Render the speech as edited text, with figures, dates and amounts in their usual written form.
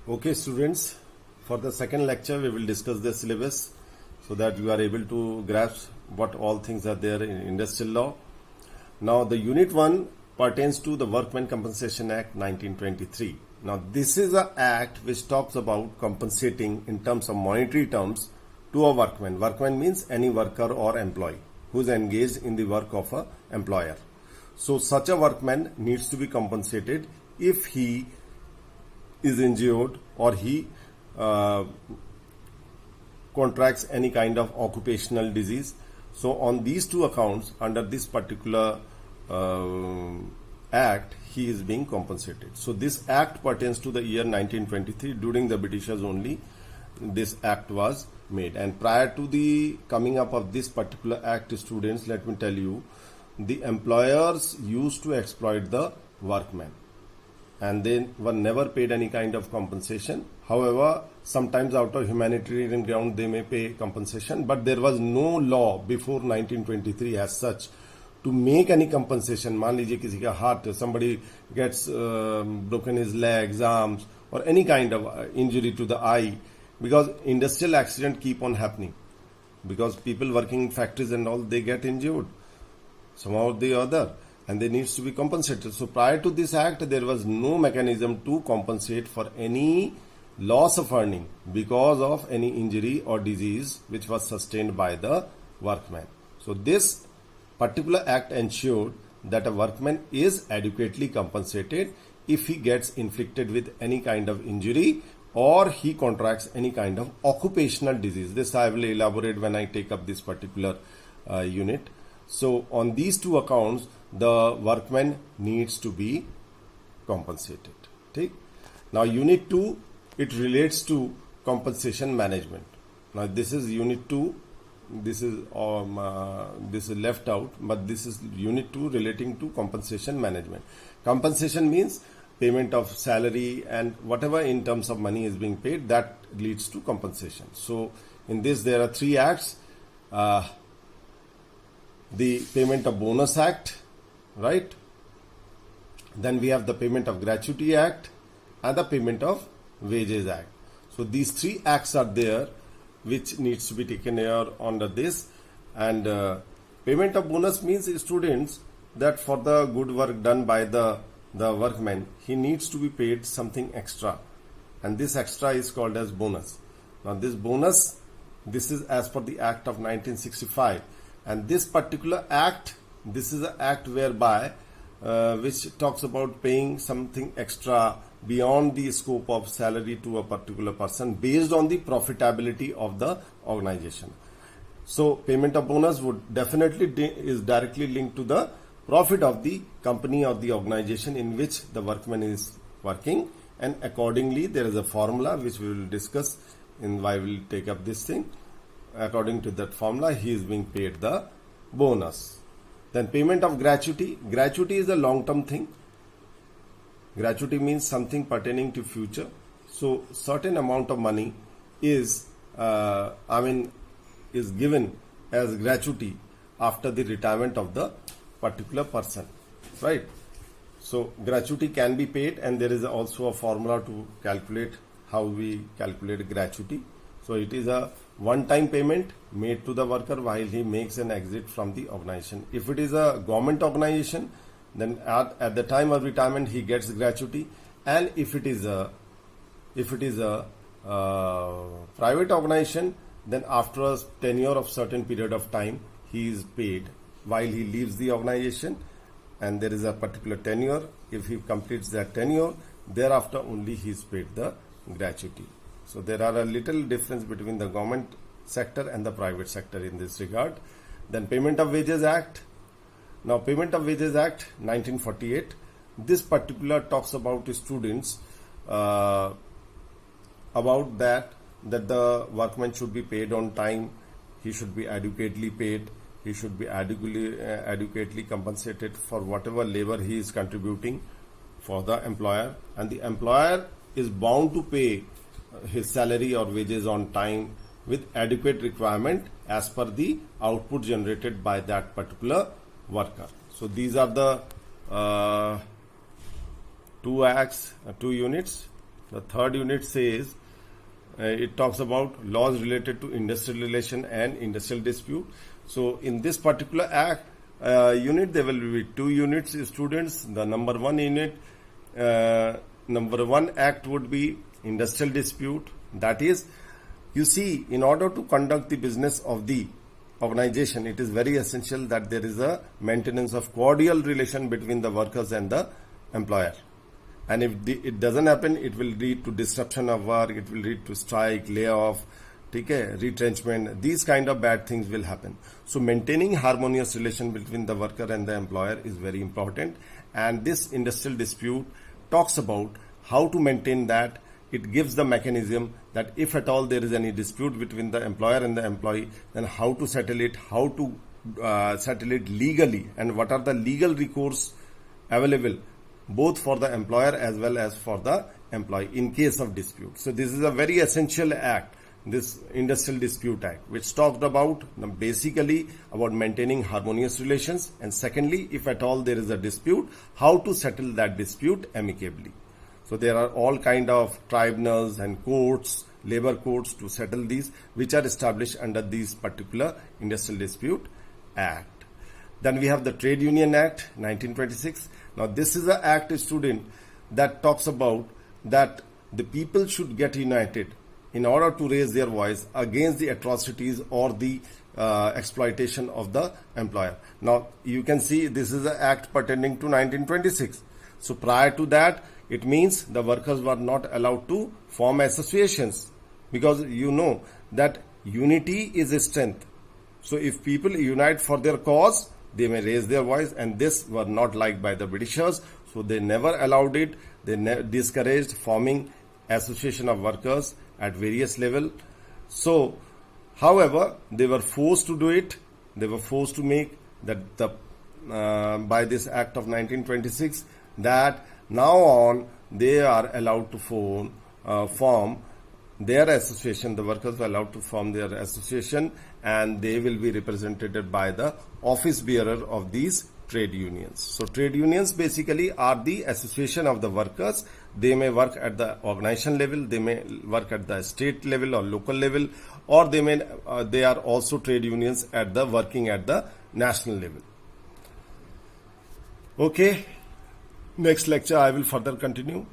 Okay, students, for the second lecture, we will discuss the syllabus so that you are able to grasp what all things are there in industrial law. Now, the unit 1 pertains to the Workmen Compensation Act 1923. Now, this is an act which talks about compensating in terms of monetary terms to a workman. Workman means any worker or employee who is engaged in the work of an employer. So, such a workman needs to be compensated if he is injured or he contracts any kind of occupational disease. So on these two accounts, under this particular act, he is being compensated. So this act pertains to the year 1923. During the Britishers only this act was made, and prior to the coming up of this particular act, students, let me tell you, the employers used to exploit the workmen and they were never paid any kind of compensation. However, sometimes out of humanitarian ground they may pay compensation, but there was no law before 1923 as such to make any compensation. मान लीजिए किसी का heart, somebody gets broken his legs, arms, or any kind of injury to the eye, because industrial accident keep on happening, because people working in factories and all, they get injured somehow or the other, and they needs to be compensated. So prior to this act, there was no mechanism to compensate for any loss of earning because of any injury or disease which was sustained by the workman. So this particular act ensured that a workman is adequately compensated if he gets inflicted with any kind of injury or he contracts any kind of occupational disease. This I will elaborate when I take up this particular unit. So on these two accounts, the workman needs to be compensated. Okay? Now unit 2, it relates to compensation management. Now this is unit 2, this is left out, but this is unit 2 relating to compensation management. Compensation means payment of salary and whatever in terms of money is being paid, that leads to compensation. So in this there are 3 acts. The Payment of Bonus Act, right? Then we have the Payment of Gratuity Act and the Payment of Wages Act. So these 3 acts are there which needs to be taken care under this. And payment of bonus means, students, that for the good work done by the workman, he needs to be paid something extra, and this extra is called as bonus. Now this bonus, this is as per the Act of 1965. And this particular act, this is an act whereby which talks about paying something extra beyond the scope of salary to a particular person based on the profitability of the organization. So payment of bonus would definitely is directly linked to the profit of the company or the organization in which the workman is working, and accordingly there is a formula which we will discuss in why we will take up this thing. According to that formula, he is being paid the bonus. Then payment of gratuity. Gratuity is a long-term thing. Gratuity means something pertaining to future. So certain amount of money is is given as gratuity after the retirement of the particular person, right? So gratuity can be paid, and there is also a formula to calculate how we calculate gratuity. So it is a one-time payment made to the worker while he makes an exit from the organization. If it is a government organization, then at the time of retirement he gets gratuity, and if it is a private organization, then after a tenure of certain period of time he is paid while he leaves the organization, and there is a particular tenure. If he completes that tenure, thereafter only he is paid the gratuity. So there are a little difference between the government sector and the private sector in this regard. Then Payment of Wages Act. Now Payment of Wages Act 1948. This particular talks about students about that the workman should be paid on time, he should be adequately paid, he should be adequately compensated for whatever labor he is contributing for the employer, and the employer is bound to pay his salary or wages on time with adequate requirement as per the output generated by that particular worker. So these are the 2 acts, 2 units The third unit says it talks about laws related to industrial relation and industrial dispute. So in this particular act unit, there will be 2 units, students. The number 1 unit, number 1 act would be industrial dispute. That is, you see, in order to conduct the business of the organization, it is very essential that there is a maintenance of cordial relation between the workers and the employer. And if it doesn't happen, it will lead to disruption of work, it will lead to strike, layoff, retrenchment. These kind of bad things will happen. So maintaining harmonious relation between the worker and the employer is very important. And this industrial dispute talks about how to maintain that. It gives the mechanism that if at all there is any dispute between the employer and the employee, then how to settle it, how to settle it legally, and what are the legal recourse available both for the employer as well as for the employee in case of dispute. So this is a very essential act, this Industrial Dispute Act, which talked about basically about maintaining harmonious relations, and secondly, if at all there is a dispute, how to settle that dispute amicably. So there are all kind of tribunals and courts, labor courts to settle these, which are established under this particular Industrial Dispute Act. Then we have the Trade Union Act 1926. Now this is an act, student, that talks about that the people should get united in order to raise their voice against the atrocities or the exploitation of the employer. Now you can see this is an act pertaining to 1926. So prior to that, it means the workers were not allowed to form associations, because you know that unity is a strength. So if people unite for their cause, they may raise their voice, and this were not liked by the Britishers, so they never allowed it. They discouraged forming association of workers at various level. So, however, they were forced to do it. They were forced to make that by this Act of 1926 that now on they are allowed to form their association. The workers were allowed to form their association, and they will be represented by the office bearer of these trade unions. So trade unions basically are the association of the workers. They may work at the organization level, they may work at the state level or local level, or they are also trade unions at the working at the national level. Okay, next lecture I will further continue.